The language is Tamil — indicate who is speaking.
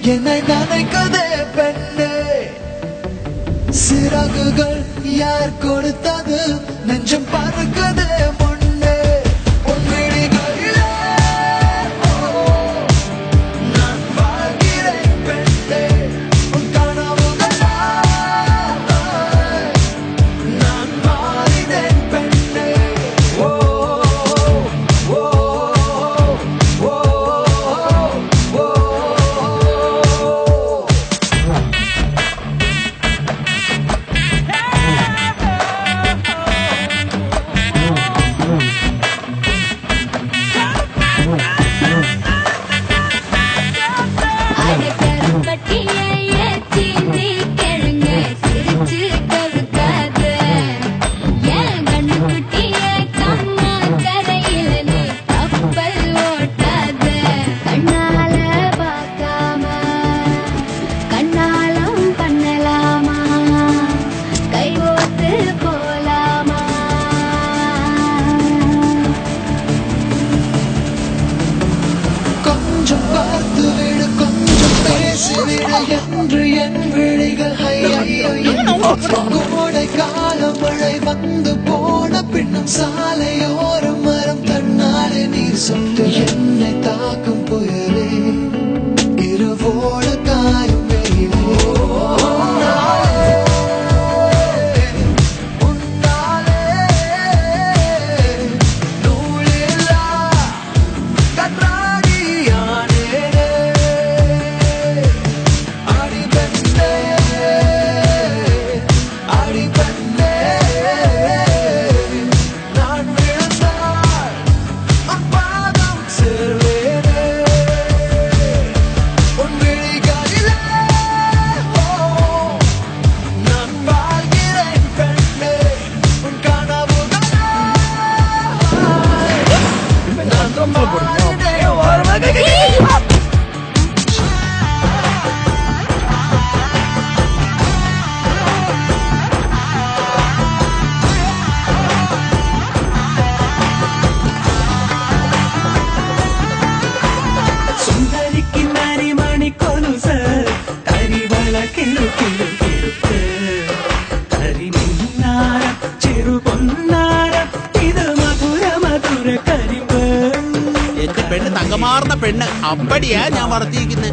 Speaker 1: என்னை நினைக்கதே பெண்ணே சிறகுகள் யார் கொடுத்தது நெஞ்சம் பறக்குதே முன்னே உன் விழிகளிலே நான் வாழ்கிறேன் பெண்ணே உன் கனவுகளால் நான் மாறினேன் பெண்ணே ஓ ஓ ஓ ஓ கொஞ்சம் பார்த்து விடு கொஞ்சம் பேசிவிடு என்று என் விழிகள் கோடை காலம் மழை வந்து போன பின்னும் சாலையோரம் மரம் தன்னாலே நீர் சொட்டு என்னை தாக்கும் புயலே இரவோட காயும் வெயிலே
Speaker 2: എന്റെ പെണ്ണ് തങ്കമാർന്ന പെണ്ണ് അപ്പടിയാ ഞാൻ വളർത്തിയിരിക്കുന്നത്.